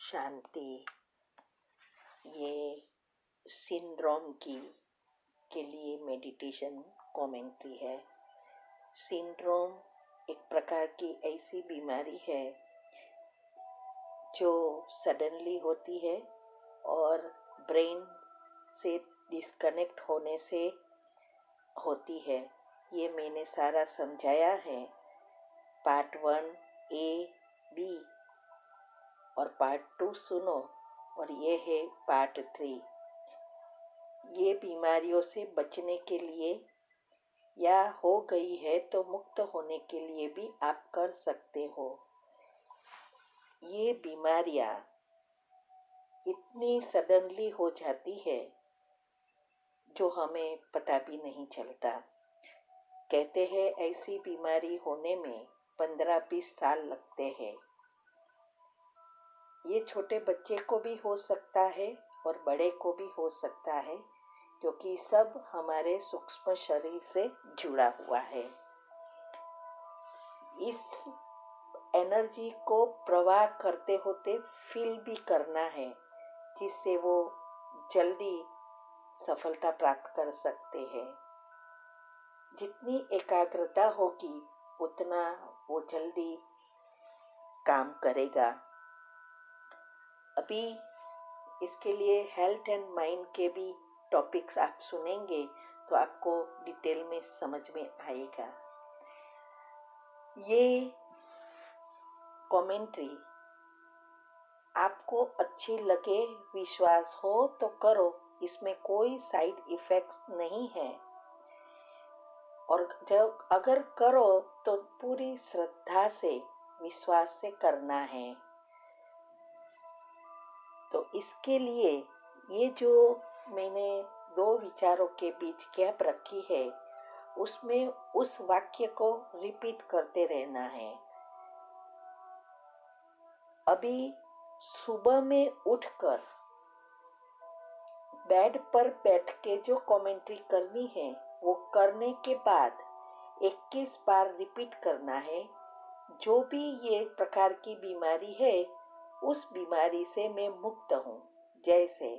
शांति। ये सिंड्रोम के लिए मेडिटेशन कमेंट्री है। सिंड्रोम एक प्रकार की ऐसी बीमारी है जो सडनली होती है और ब्रेन से डिस्कनेक्ट होने से होती है। ये मैंने सारा समझाया है पार्ट 1 ए बी और पार्ट 2 सुनो और ये है पार्ट 3। ये बीमारियों से बचने के लिए या हो गई है तो मुक्त होने के लिए भी आप कर सकते हो। ये बीमारियां इतनी सडनली हो जाती है जो हमें पता भी नहीं चलता। कहते हैं ऐसी बीमारी होने में 15-20 साल लगते हैं। ये छोटे बच्चे को भी हो सकता है और बड़े को भी हो सकता है, क्योंकि सब हमारे सूक्ष्म शरीर से जुड़ा हुआ है। इस एनर्जी को प्रवाह करते होते फील भी करना है, जिससे वो जल्दी सफलता प्राप्त कर सकते हैं। जितनी एकाग्रता होगी उतना वो जल्दी काम करेगा। अभी इसके लिए हेल्थ एंड माइंड के भी टॉपिक्स आप सुनेंगे तो आपको डिटेल में समझ में आएगा। ये कमेंट्री आपको अच्छी लगे, विश्वास हो तो करो, इसमें कोई साइड इफेक्ट्स नहीं है। और जब अगर करो तो पूरी श्रद्धा से, विश्वास से करना है। तो इसके लिए ये जो मैंने 2 विचारों के बीच गैप रखी है, उसमें उस वाक्य को रिपीट करते रहना है। अभी सुबह में उठकर बेड पर बैठ के जो कमेंट्री करनी है वो करने के बाद 21 बार रिपीट करना है। जो भी ये प्रकार की बीमारी है उस बीमारी से मैं मुक्त हूँ। जैसे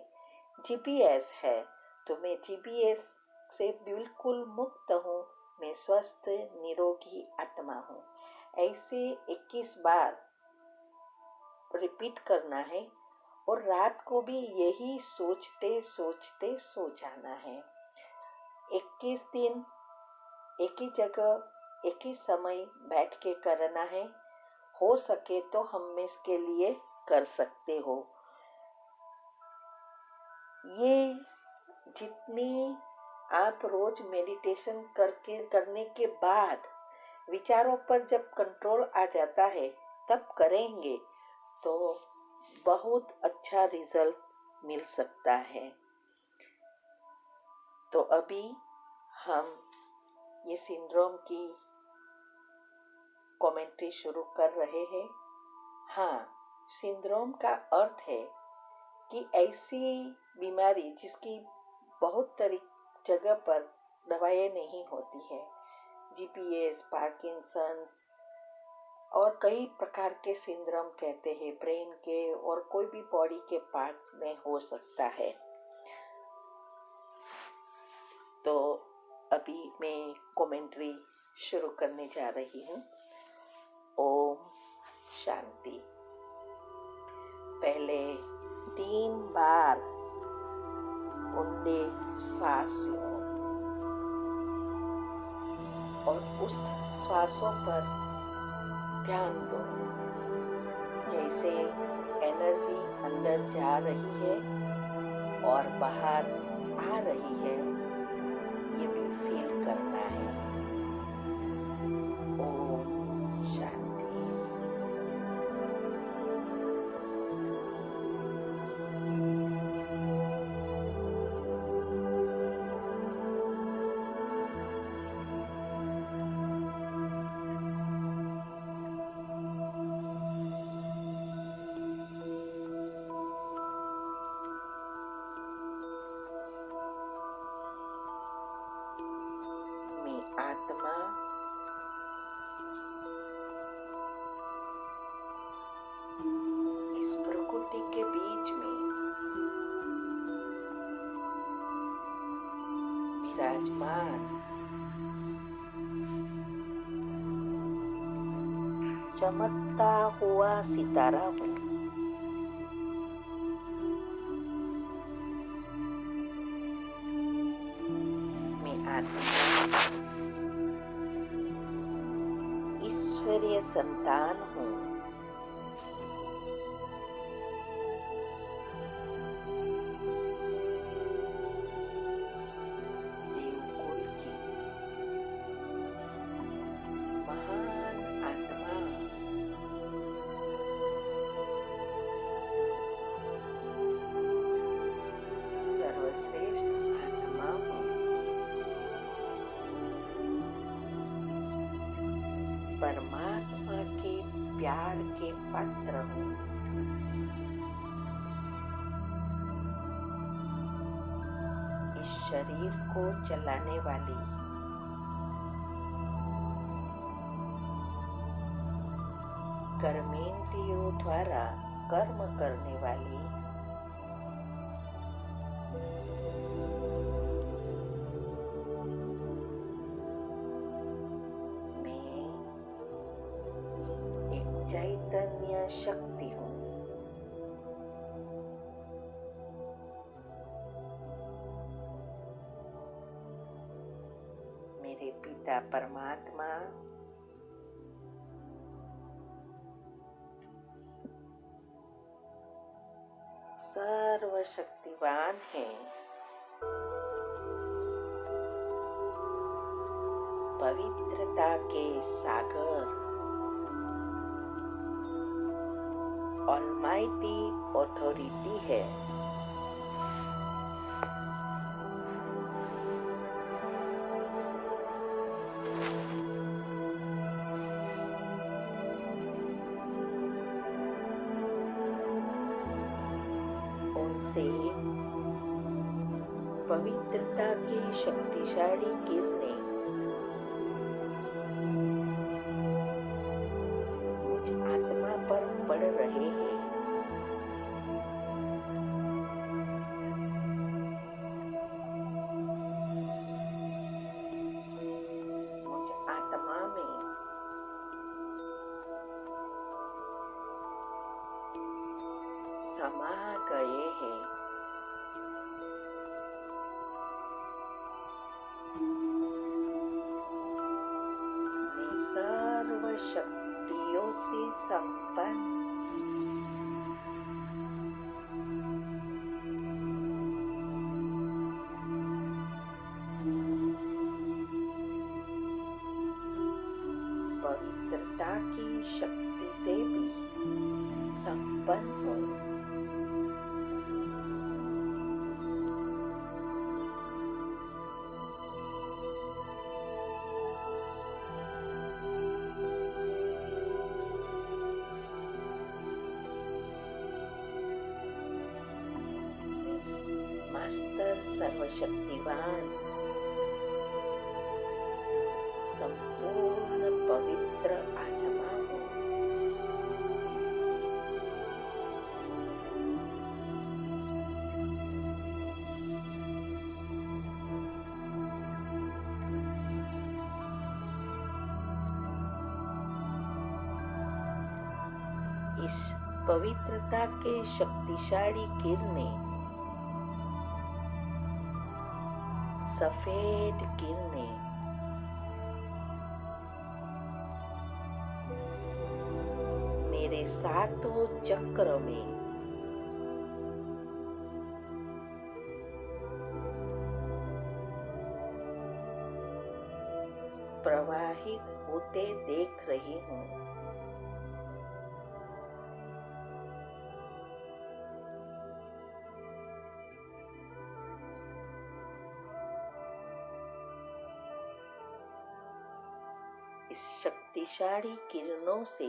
जीपीएस है तो मैं जीपीएस से बिल्कुल मुक्त हूँ, मैं स्वस्थ निरोगी आत्मा हूँ। ऐसे 21 बार रिपीट करना है और रात को भी यही सोचते सोचते सो जाना है। 21 दिन एक ही जगह एक ही समय बैठ के करना है। हो सके तो हम इसके लिए कर सकते हो। ये जितनी आप रोज मेडिटेशन करने के बाद विचारों पर जब कंट्रोल आ जाता है तब करेंगे तो बहुत अच्छा रिजल्ट मिल सकता है। तो अभी हम ये सिंड्रोम की कमेंट्री शुरू कर रहे हैं। हाँ, सिंड्रोम का अर्थ है कि ऐसी बीमारी जिसकी बहुत जगह पर दवाएं नहीं होती है। जीपीएस, पार्किंसंस और कई प्रकार के सिंड्रोम कहते हैं, ब्रेन के और कोई भी बॉडी के पार्ट्स में हो सकता है। तो अभी मैं कमेंट्री शुरू करने जा रही हूँ। ओम शांति। पहले 3 बार ऊंडे श्वास लो और उस श्वासों पर ध्यान दो। जैसे एनर्जी अंदर जा रही है और बाहर आ रही है, ये भी फील करना है। ओम शांति। विराजमान, चमकता हुआ सितारा हूँ। मैं आत्मा, ईश्वरीय संतान हूँ। देवकुल की महान आत्मा, सर्वश्रेष्ठ आत्मा हूँ। परमात्मा के प्यार के पात्र हूँ। इस शरीर को चलाने वाली कर्मेंद्रियों द्वारा कर्म करने वाली मैं एक चैतन्य शक्ति हूँ। मेरे पिता परमात्मा सर्वशक्तिवान है। पवित्रता के सागर, ऑलमाइटी ऑथोरिटी है। उनसे पवित्रता की शक्तिशाली किरणें मुझ आत्मा पर पड़ रहे हैं। मुझ आत्मा में समा गए हैं। मैं सर्व शक्तियों से संपन्न पवित्रता की शक्ति से भी संपन्न हूँ। मास्टर सर्वशक्तिवान, संपूर्ण पवित्र आत्मा हूँ। इस पवित्रता के शक्तिशाली किरणें, सफेद किरणें मेरे सातों चक्र में प्रवाहित होते देख रही हूँ। इस शक्तिशाली किरणों से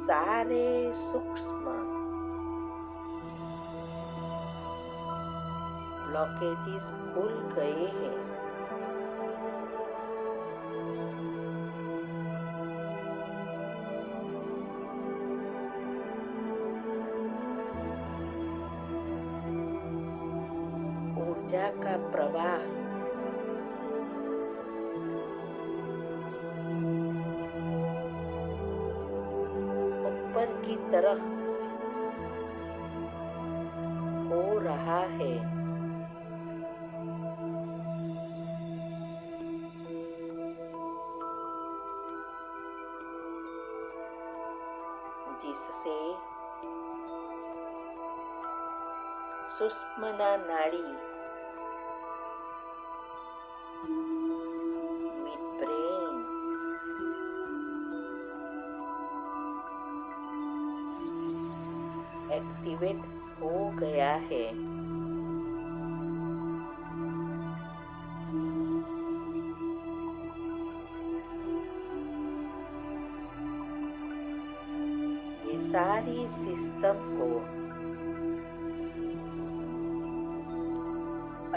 सारे सूक्ष्म ब्लॉकेजेस खुल गए हैं। ऊर्जा का प्रवाह ऊपर की तरफ हो रहा है। जिससे सुषुम्ना नाड़ी मिड ब्रेन एक्टिवेट हो गया है। ये सारी सिस्टम को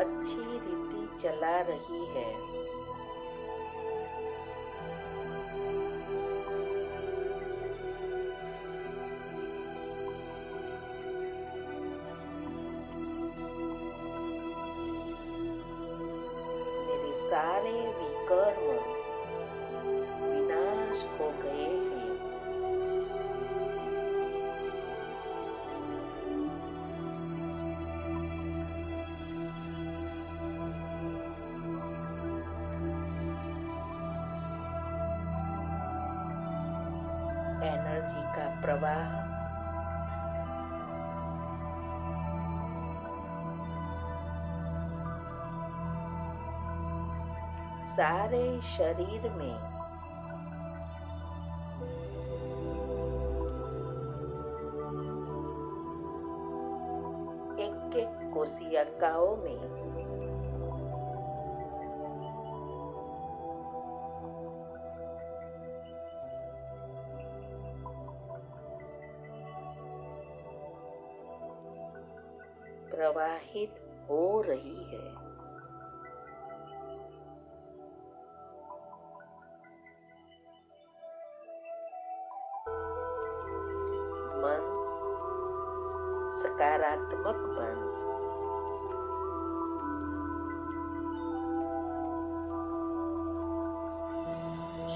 अच्छी रीति चला रही है। मेरे सारे विकर्म विनाश हो गए हैं। एनर्जी का प्रवाह सारे शरीर में एक-एक कोशिकाओं में प्रवाहित हो रही है। मन सकारात्मक मन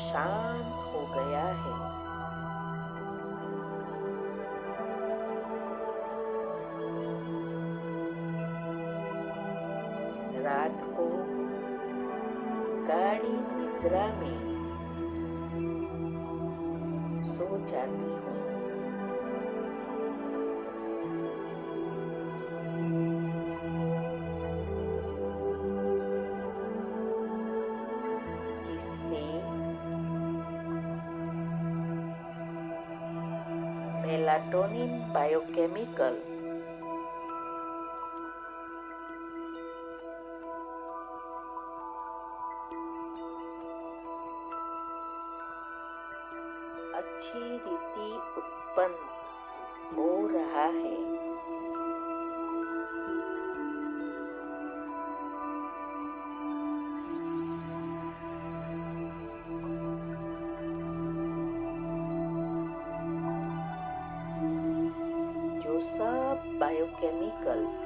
शांत हो गया है। रात को गाढ़ी निद्रा में सो जाती हूँ। जिससे मेलाटोनिन बायोकेमिकल अच्छी रीति उत्पन्न हो रहा है। जो सब बायोकेमिकल्स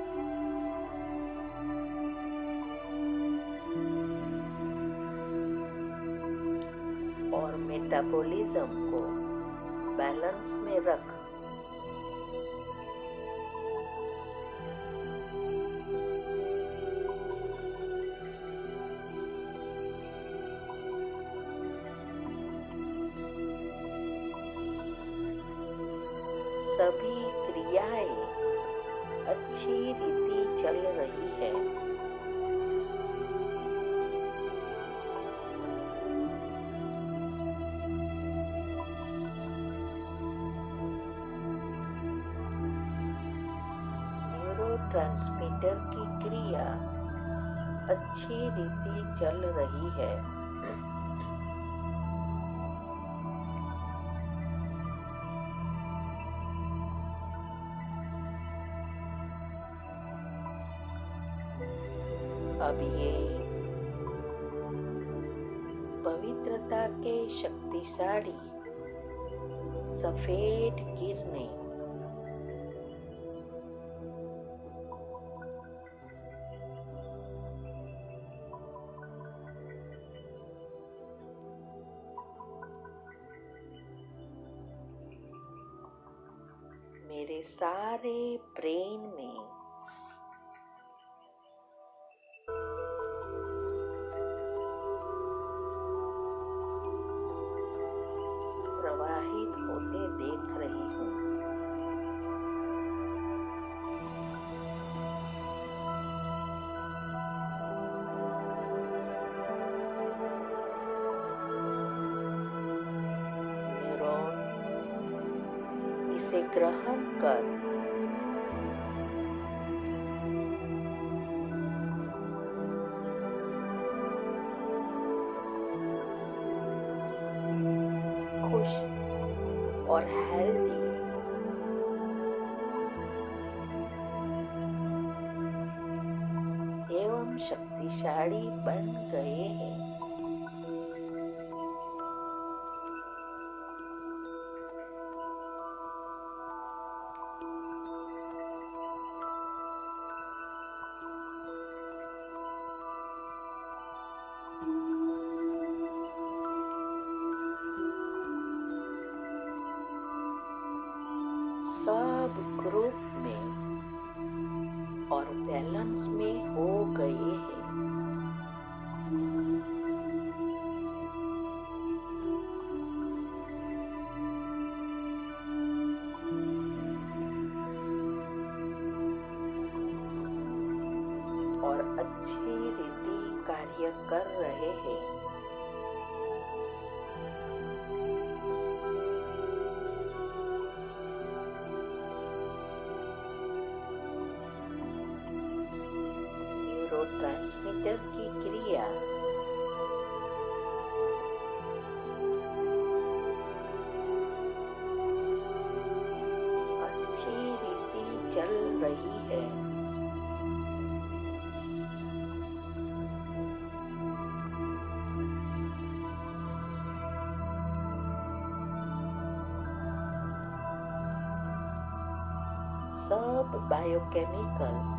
और मेटाबॉलिज्म को बैलेंस में रख सभी क्रियाएं अच्छी रीति चल रही है। ट्रांसमीटर की क्रिया अच्छी रीति चल रही है। अब ये पवित्रता के शक्तिशाली सफेद किरणें मेरे सारे ब्रेन में प्रवाहित होते देख रही हूँ। न्यूरॉन इसे ग्रहण कर खुश और हेल्दी एवं शक्तिशाली बन गए हैं। सब ग्रुप में और बैलेंस में हो गए हैं। और अच्छी रीति कार्य कर रहे हैं। न्यूरोट्रांसमीटर की क्रिया अच्छी रीति चल रही है। सब बायोकेमिकल्स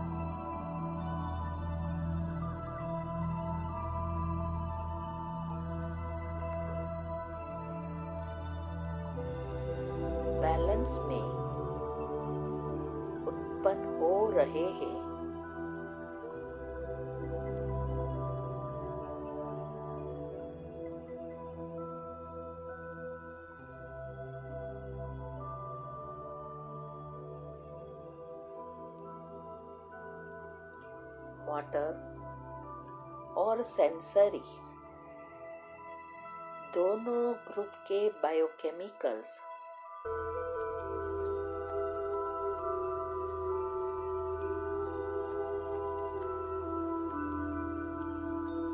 बैलेंस में उत्पन्न हो रहे हैं। मोटर और सेंसरी दोनों ग्रुप के बायोकेमिकल्स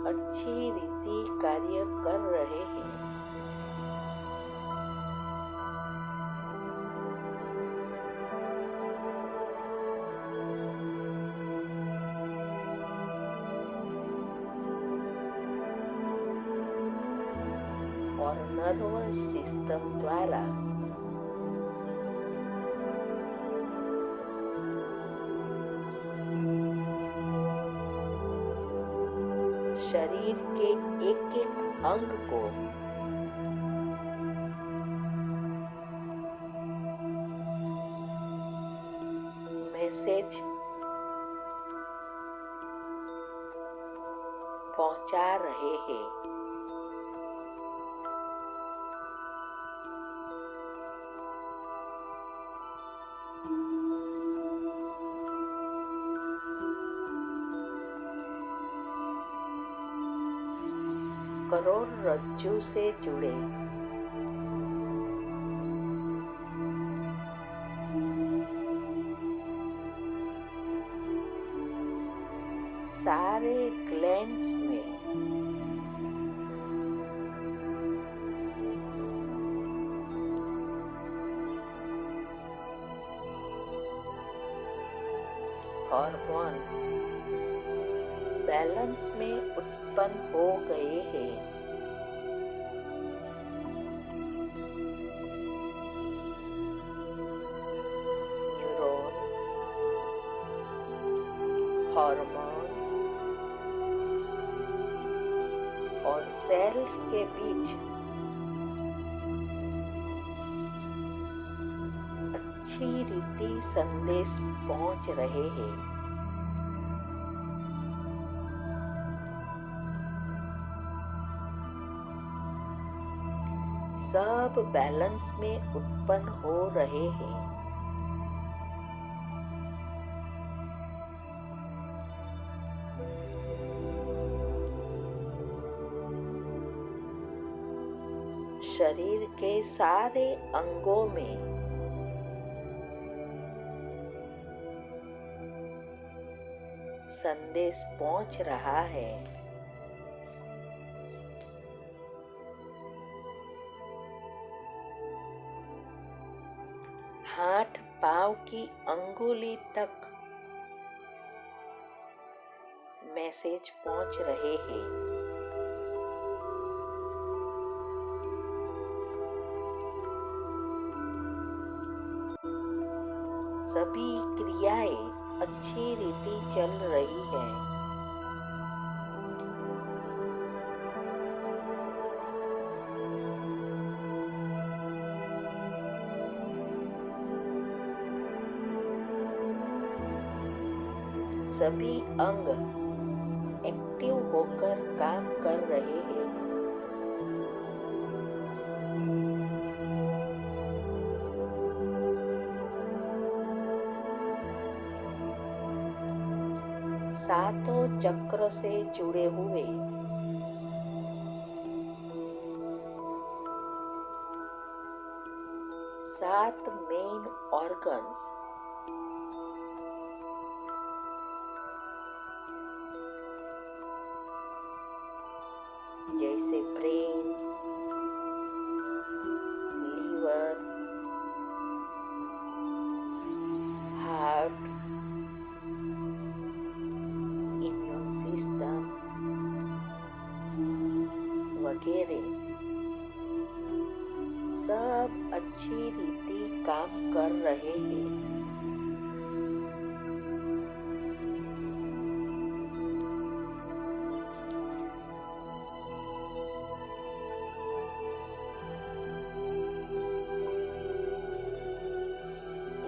अच्छी रीति कार्य कर रहे हैं। और नर्वस सिस्टम द्वारा शरीर के एक एक अंग को मैसेज पहुंचा रहे हैं। करोड़रज्जु से जुड़े सारे ग्लैंड्स में हार्मोन्स बैलेंस में उत्पन्न हो गए हैं। न्यूरॉन, हार्मोन्स और सेल्स के बीच अच्छी अच्छी रीति संदेश पहुंच रहे हैं। सब बैलेंस में उत्पन्न हो रहे हैं। शरीर के सारे अंगों में संदेश पहुंच रहा है। हाथ पांव की अंगुली तक मैसेज पहुंच रहे हैं। सभी क्रियाएं अच्छी रीति चल रही है। सभी अंग एक्टिव होकर काम कर रहे हैं। सातों चक्र से जुड़े हुए सात मेन ऑर्गन्स जैसे brain, liver, heart, immune system वगैरह सब अच्छी रीति काम कर रहे हैं।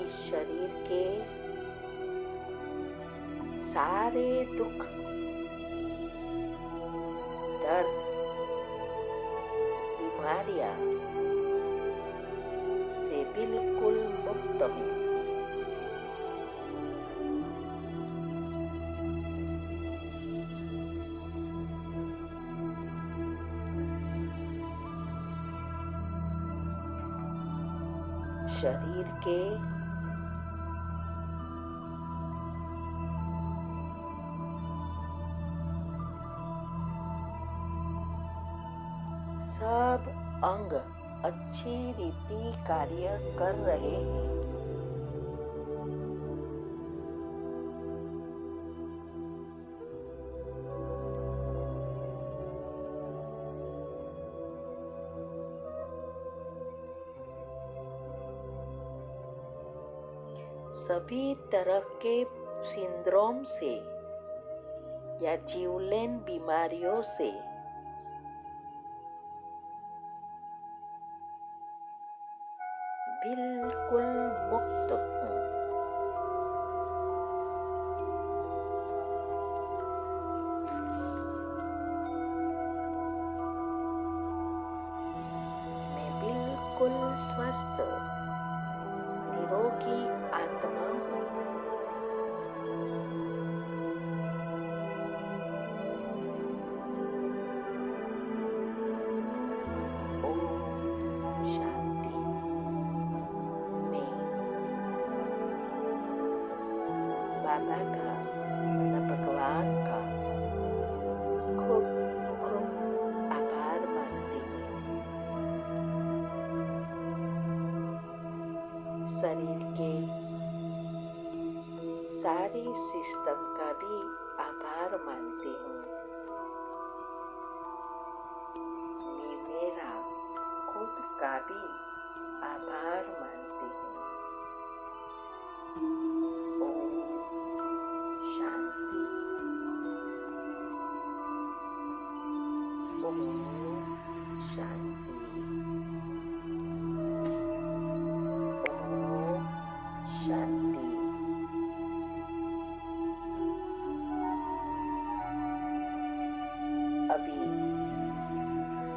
इस शरीर के सारे दुख, दर्द, बीमारियां से बिल्कुल मुक्त हूँ। शरीर के सब अंग अच्छी रीति कार्य कर रहे हैं। सभी तरह के सिंड्रोम से या जीवलेन बीमारियों से बिल्कुल मुक्त हूँ। मैं बिल्कुल स्वस्थ निरोगी आत्मा हूँ। बाबा का, भगवान का खूब खूब आभार मानती हूँ। शरीर के सारी सिस्टम का भी आभार मानती हूँ। मैं मेरा खुद का भी आभार मानती हूँ। शांति।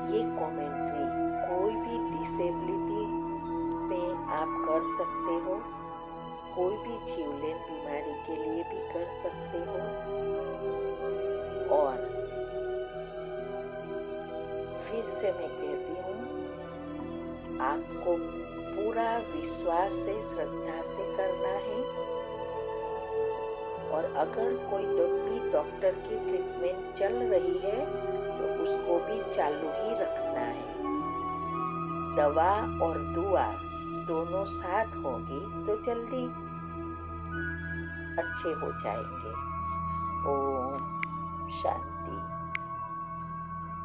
ये कमेंट्री कोई भी डिसेबिलिटी में आप कर सकते हो, कोई भी जीवलेन बीमारी के लिए भी कर सकते हो। और फिर से मैं कहती हूँ, आपको पूरा विश्वास से, श्रद्धा से करना है। और अगर कोई भी डॉक्टर की ट्रीटमेंट चल रही है तो उसको भी चालू ही रखना है। दवा और दुआ दोनों साथ होगी तो जल्दी अच्छे हो जाएंगे। ओम शांति।